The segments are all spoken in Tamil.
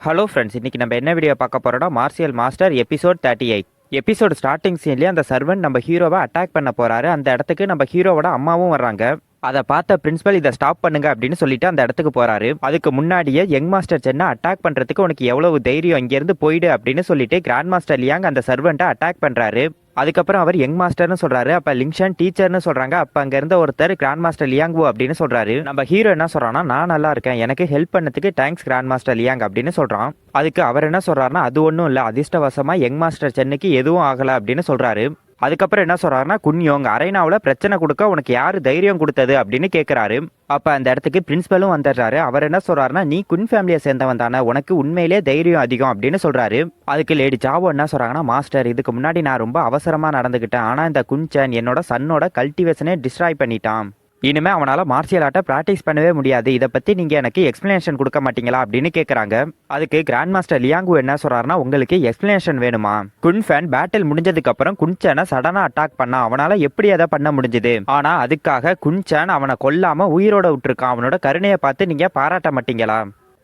ஹலோ ஃப்ரெண்ட்ஸ், இன்னைக்கு நம்ம என்ன வீடியோ பார்க்க போறோம்னா martial master episode 38. Episode starting சீன்லேயே அந்த சர்வன்ட் நம்ம ஹீரோவை அட்டாக் பண்ண போறாரு. அந்த இடத்துக்கு நம்ம ஹீரோவோட அம்மாவும் வர்றாங்க. அதை பார்த்த பிரின்சிபல் இதை ஸ்டாப் பண்ணுங்க அப்படின்னு சொல்லிட்டு அந்த இடத்துக்கு போறாரு. அதுக்கு முன்னாடியே யங் மாஸ்டர் சென்னை அட்டாக் பண்றதுக்கு உனக்கு எவ்வளவு தைரியம், இங்கிருந்து போயிடு அப்படின்னு சொல்லிட்டு கிராண்ட் மாஸ்டர் லியாங் அந்த சர்வெண்ட்டை அட்டாக் பண்றாரு. அதுக்கப்புறம் அவர் யங் மாஸ்டர்னு சொல்றாரு. அப்ப லிங்ஷன் டீச்சர்னு சொல்றாங்க. அப்ப அங்க இருந்த ஒருத்தர் கிராண்ட் மாஸ்டர் லியாங் அப்படின்னு சொல்றாரு. நம்ம ஹீரோ என்ன சொல்றான்னா, நான் நல்லா இருக்கேன், எனக்கு ஹெல்ப் பண்ணதுக்கு தேங்க்ஸ் கிராண்ட் மாஸ்டர் லியாங் அப்படின்னு சொல்றான். அதுக்கு அவர் என்ன சொல்றாருன்னா, அது ஒன்றும் இல்லை, அதிர்ஷ்டவசமா யங் மாஸ்டர் சென்னைக்கு எதுவும் ஆகல அப்படின்னு சொல்றாரு. அதுக்கப்புறம் என்ன சொல்றாருன்னா, குன்யோங் அரைனாவில் பிரச்சனை கொடுக்க உனக்கு யாரு தைரியம் கொடுத்தது அப்படின்னு கேட்கிறாரு. அப்ப அந்த இடத்துக்கு பிரின்சிபலும் வந்துடுறாரு. அவர் என்ன சொல்றாருன்னா, நீ குன் ஃபேமிலியை சேர்ந்தவன் தானே, உனக்கு உண்மையிலே தைரியம் அதிகம் அப்படின்னு சொல்றாரு. அதுக்கு லேடி ஜாவோ என்ன சொல்றாங்கன்னா, மாஸ்டர் இதுக்கு முன்னாடி நான் ரொம்ப அவசரமா நடந்துகிட்டேன், ஆனா இந்த குன்சன் என்னோட சன்னோட கல்டிவேஷனே டிஸ்ட்ராய் பண்ணிட்டான், இனிமே அவனால மார்ஷியல் ஆர்ட்டை பிராக்டிஸ் பண்ணவே முடியாது, இதை பத்தி நீங்க எனக்கு எக்ஸ்பிளனேஷன் கொடுக்க மாட்டீங்களா அப்படின்னு கேட்கறாங்க. அதுக்கு கிராண்ட் மாஸ்டர் லியாங்கு என்ன சொல்றாருன்னா, உங்களுக்கு எக்ஸ்பிளனேஷன் வேணுமா? குன்ஃபேன் பேட்டில் முடிஞ்சதுக்கு அப்புறம் குன்சனை சடனா அட்டாக் பண்ணா, அவனால எப்படி அதை பண்ண முடிஞ்சது? ஆனா அதுக்காக குன்சன் அவனை கொல்லாம உயிரோட விட்டுருக்கான், அவனோட கருணையை பார்த்து நீங்க பாராட்ட மாட்டீங்களா?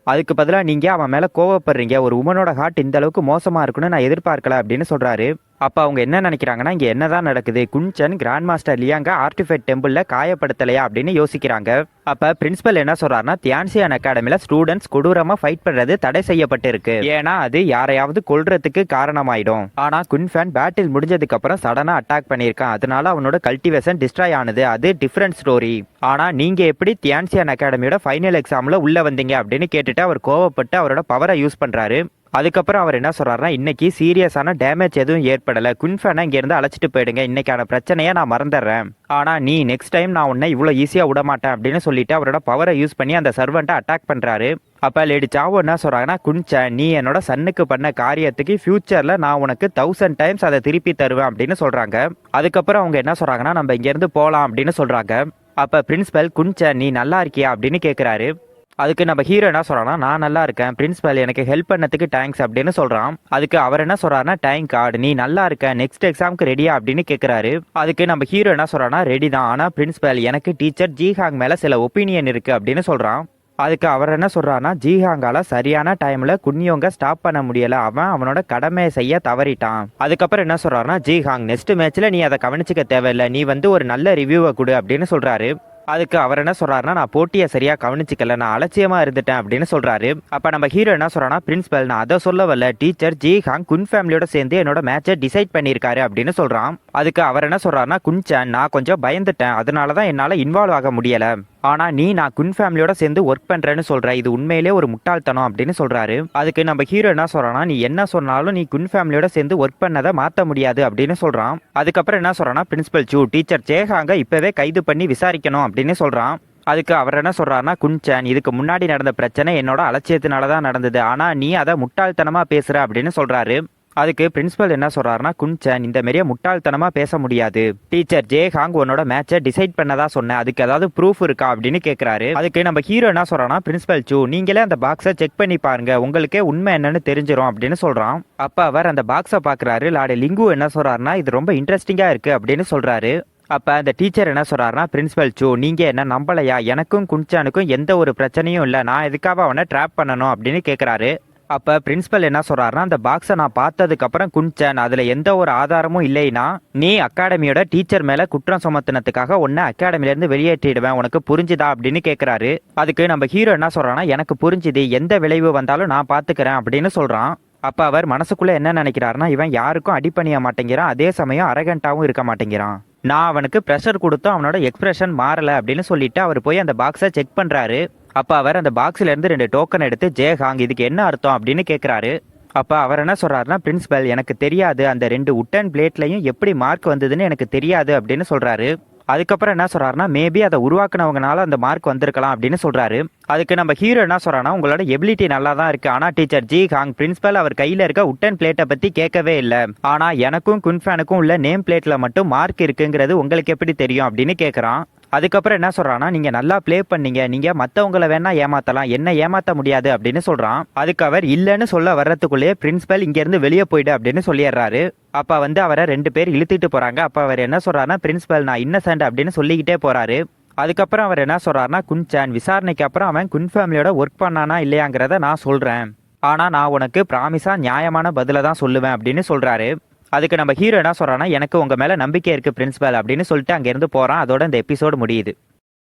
அதுக்கு பதிலாக நீங்க அவன் மேல கோவப்படுறீங்க. ஒரு உமனோட ஹார்ட் இந்த அளவுக்கு மோசமா இருக்குன்னு நான் எதிர்பார்க்கல அப்படின்னு சொல்றாரு. அப்ப அவங்க என்ன நினைக்கிறாங்கன்னா, இங்க என்னதான் நடக்குது, குன்சன் கிராண்ட் மாஸ்டர் லியாங்க ஆர்டிஃபெக்ட் டெம்பிள்ல காயப்படுத்தலையா அப்படின்னு யோசிக்கிறாங்க. அப்ப பிரின்சிபல் என்ன சொல்றாருன்னா, தியான்சியான் அகாடமில ஸ்டூடெண்ட்ஸ் கொடூரமா ஃபைட் பண்றது தடை செய்யப்பட்டு இருக்கு, ஏன்னா அது யாரையாவது கொல்றதுக்கு காரணமாயிடும். ஆனா குன்ஃபேன் பேட்டில் முடிஞ்சதுக்கு அப்புறம் சடனா அட்டாக் பண்ணியிருக்கான், அதனால அவனோட கல்டிவேஷன் டிஸ்ட்ராய் ஆனது, அது டிஃபரெண்ட் ஸ்டோரி. ஆனா நீங்க எப்படி தியான்சியான் அகாடமியோட ஃபைனல் எக்ஸாம்ல உள்ள வந்தீங்க அப்படின்னு கேட்டுட்டு அவர் கோவப்பட்டு அவரோட பவரை யூஸ் பண்றாரு. அதுக்கப்புறம் அவர் என்ன சொல்றாருன்னா, இன்னைக்கு சீரியஸான டேமேஜ் எதுவும் ஏற்படலை, குன்ஃபேனை இங்கேருந்து அழைச்சிட்டு போயிடுங்க, இன்னைக்கான பிரச்சனையை நான் மறந்துடுறேன், ஆனால் நீ நெக்ஸ்ட் டைம் நான் உன்னை இவ்வளோ ஈஸியாக விட மாட்டேன் அப்படின்னு சொல்லிட்டு அவரோட பவரை யூஸ் பண்ணி அந்த சர்வெண்ட்டை அட்டாக் பண்ணுறாரு. அப்போ லேடி சாவோ என்ன சொல்கிறாங்கன்னா, குன்சன் நீ என்னோட சன்னுக்கு பண்ண காரியத்துக்கு ஃபியூச்சரில் நான் உனக்கு 1000 டைம்ஸ் அதை திருப்பி தருவேன் அப்படின்னு சொல்கிறாங்க. அதுக்கப்புறம் அவங்க என்ன சொல்கிறாங்கன்னா, நம்ம இங்கேருந்து போகலாம் அப்படின்னு சொல்கிறாங்க. அப்போ பிரின்சிபல் குன்சன் நீ நல்லா இருக்கியா அப்படின்னு கேட்குறாரு. அதுக்கு நம்ம ஹீரோ என்ன சொல்றான்னா, நான் நல்லா இருக்கேன், பிரின்சிபல் எனக்கு ஹெல்ப் பண்ணதுக்கு தேங்க்ஸ் அப்படின்னு சொல்றான். அதுக்கு அவர் என்ன சொல்றாருன்னா, தேங்க் கார்டு நீ நல்லா இருக்க, நெக்ஸ்ட் எக்ஸாமுக்கு ரெடியா அப்படின்னு கேட்கிறாரு. அதுக்கு நம்ம ஹீரோ என்ன சொல்றான்னா, ரெடி தான், ஆனா பிரின்சிபல் எனக்கு டீச்சர் ஜிஹாங் மேல சில ஒப்பீனியன் இருக்கு அப்படின்னு சொல்றான். அதுக்கு அவர் என்ன சொல்றாருன்னா, ஜிஹாங்கால சரியான டைம்ல குன்யோங்க ஸ்டாப் பண்ண முடியல, அவனோட கடமையை செய்ய தவறிட்டான். அதுக்கப்புறம் என்ன சொல்றாருன்னா, ஜிஹாங் நெக்ஸ்ட் மேட்ச்ல நீ அதை கவனிச்சுக்க தேவையில்லை, நீ ஒரு நல்ல ரிவ்யூவை கொடு அப்படின்னு சொல்றாரு. அதுக்கு அவர் என்ன சொல்றாருன்னா, நான் போட்டியை சரியா கவனிச்சுக்கல, நான் அலட்சியமா இருந்துட்டேன் அப்படின்னு சொல்றாரு. அப்ப நம்ம ஹீரோ என்ன சொல்றான்னா, பிரின்சிபல் நான் அதை சொல்லவல்ல, டீச்சர் ஜிஹாங் குன் ஃபேமிலியோட சேர்ந்து என்னோட மேட்சை டிசைட் பண்ணியிருக்காரு அப்படின்னு சொல்றான். அதுக்கு அவர் என்ன சொல்றாருன்னா, குன்சன் நான் கொஞ்சம் பயந்துட்டேன், அதனாலதான் என்னால இன்வால்வ் ஆக முடியல, ஆனா நான் குன் ஃபேமிலியோட சேர்ந்து ஒர்க் பண்றேன்னு சொல்ற, இது உண்மையிலே ஒரு முட்டாள்தனம் அப்படின்னு சொல்றாரு. அதுக்கு நம்ம ஹீரோ என்ன சொல்றான்னா, நீ என்ன சொன்னாலும் நீ குன் ஃபேமிலியோட சேர்ந்து ஒர்க் பண்ணதை மாத்த முடியாது அப்படின்னு சொல்றான். அதுக்கப்புறம் என்ன சொல்றான்னா, பிரின்சிபல் சூ டீச்சர் ஜேஹாங்க இப்பவே கைது பண்ணி விசாரிக்கணும் அப்படின்னு சொல்றான். அதுக்கு அவர் என்ன சொல்றாருன்னா, குன்சன் இதுக்கு முன்னாடி நடந்த பிரச்சனை என்னோட அலட்சியத்தினாலதான் நடந்தது, ஆனா நீ அதை முட்டாள்தனமா பேசுற அப்படின்னு சொல்றாரு. அதுக்கு பிரின்சிபல் என்ன சொல்றாருன்னா, குன்சன் இந்த மாதிரியே முட்டாள்தனமா பேச முடியாது, டீச்சர் ஜேஹாங் உன்னோட மேட்சை டிசைட் பண்ணதா சொன்னேன், அதுக்கு ஏதாவது ப்ரூஃப் இருக்கா அப்படின்னு கேட்கிறாரு. அதுக்கு நம்ம ஹீரோ என்ன சொல்றான்னா, பிரின்சிபல் சூ நீங்களே அந்த பாக்ஸை செக் பண்ணி பாருங்க, உங்களுக்கே உண்மை என்னன்னு தெரிஞ்சிடும் அப்படின்னு சொல்றான். அப்ப அவர் அந்த பாக்ஸை பாக்குறாரு. லாடி லிங்கு என்ன சொல்றாருன்னா, இது ரொம்ப இன்ட்ரெஸ்டிங்கா இருக்கு அப்படின்னு சொல்றாரு. அப்ப அந்த டீச்சர் என்ன சொல்றாருன்னா, பிரின்சிபல் சூ நீங்க என்ன நம்பலையா, எனக்கும் குன்சனுக்கும் எந்த ஒரு பிரச்சனையும் இல்லை, நான் எதுக்காக அவனை ட்ராப் பண்ணணும் அப்படின்னு கேட்கிறாரு. அப்ப பிரின்சிபல் என்ன சொல்றாருன்னா, அந்த பாக்ஸை நான் பார்த்ததுக்கு அப்புறம் குன்சன் அதுல எந்த ஒரு ஆதாரமும் இல்லைன்னா நீ அகாடமியோட டீச்சர் மேல குற்றம் சுமத்தினதுக்காக உன்னை அகாடமில இருந்து வெளியேற்றிடுவேன், உனக்கு புரிஞ்சுதா அப்படின்னு கேட்கிறாரு. அதுக்கு நம்ம ஹீரோ என்ன சொல்றான்னா, எனக்கு புரிஞ்சுது, எந்த விளைவு வந்தாலும் நான் பாத்துக்கிறேன் அப்படின்னு சொல்றான். அப்ப அவர் மனசுக்குள்ள என்ன நினைக்கிறாருன்னா, இவன் யாருக்கும் அடிப்பணிய மாட்டேங்கிறான், அதே சமயம் அரகண்டாவும் இருக்க மாட்டேங்கிறான், நான் அவனுக்கு ப்ரெஷர் கொடுத்தும் அவனோட எக்ஸ்பிரஷன் மாறல அப்படின்னு சொல்லிட்டு அவர் போய் அந்த பாக்ஸை செக் பண்றாரு. அப்ப அவர் அந்த பாக்ஸ்ல இருந்து 2 டோக்கன் எடுத்து ஜேஹாங் இதுக்கு என்ன அர்த்தம் அப்படின்னு கேட்கிறாரு. அப்ப அவர் என்ன சொல்றாருன்னா, பிரின்சிபல் எனக்கு தெரியாது, அந்த 2 உட்டன் பிளேட்லயும் எப்படி மார்க் வந்ததுன்னு எனக்கு தெரியாது அப்படின்னு சொல்றாரு. அதுக்கப்புறம் என்ன சொல்றாருன்னா, மேபி அதை உருவாக்குனவங்கனால அந்த மார்க் வந்திருக்கலாம் அப்படின்னு சொல்றாரு. அதுக்கு நம்ம ஹீரோ என்ன சொல்றான்னா, உங்களோட எபிலிட்டி நல்லா தான் இருக்கு, ஆனா டீச்சர் ஜிஹாங் பிரின்சிபல் அவர் கையில இருக்க உட்டன் பிளேட்டை பத்தி கேட்கவே இல்லை, ஆனா எனக்கும் குன்ஃபேனுக்கும் உள்ள நேம் பிளேட்ல மட்டும் மார்க் இருக்குங்கிறது உங்களுக்கு எப்படி தெரியும் அப்படின்னு கேட்கறான். அதுக்கப்புறம் என்ன சொல்றான்னா, நீங்க நல்லா பிளே பண்ணீங்க, நீங்க மத்தவங்களை வேணா ஏமாத்தலாம், என்ன ஏமாத்த முடியாது அப்படின்னு சொல்றான். அதுக்கு அவர் இல்லைன்னு சொல்ல வர்றதுக்குள்ளேயே பிரின்சிபல் இங்க இருந்து வெளியே போயிடு அப்படின்னு சொல்லிடுறாரு. அப்ப அவரை 2 பேர் இழுத்துட்டு போறாங்க. அப்ப அவர் என்ன சொல்றாருன்னா, பிரின்சிபல் நான் இன்னசென்ட் அப்படின்னு சொல்லிக்கிட்டே போறாரு. அதுக்கப்புறம் அவர் என்ன சொல்றாருன்னா, குன்சன் விசாரணைக்கு அப்புறம் அவன் குன் ஃபேமிலியோட ஒர்க் பண்ணானா இல்லையாங்கிறத நான் சொல்றேன், ஆனால் நான் உனக்கு ப்ராமிஸாக நியாயமான பதிலை தான் சொல்லுவேன் அப்படின்னு சொல்கிறாரு. அதுக்கு நம்ம ஹீரோ என்ன சொல்கிறான்னா, எனக்கு உங்கள் மேலே நம்பிக்கை இருக்குது பிரின்சிபல் அப்படின்னு சொல்லிட்டு அங்கேருந்து போகிறான். அதோட இந்த எபிசோடு முடியுது.